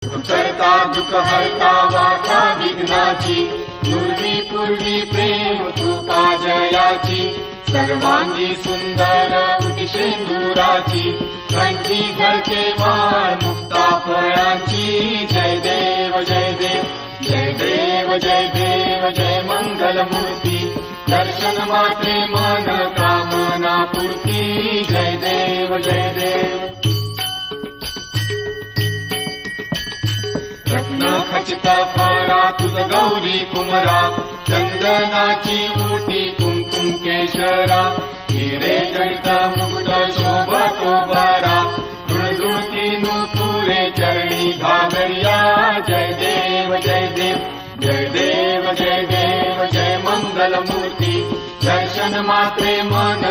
करता दुःख हरता वाचा विघ्नाची पूर्वी प्रेम कृपा जयाची सर्वांगी सुंदर उटी शेंदुराची कंठी घरचे वाळ मुक्ता फळाची जय देव जय देव जय देव जय देव जय मंगल मूर्ती दर्शन मात्रे मन कामना पूर्ती जय देव जय देव रत्न खचित फळा तुझ गौरी कुमरा चंदनाची मोठी कुंकुम केशरा हिरे जडित मुकुट शोभतो बरा तुळजुळती नुपुरे चरणी घागरिया जय देव जय देव जय देव जय देव जय मंगल मूर्ती दर्शन मात्रे मन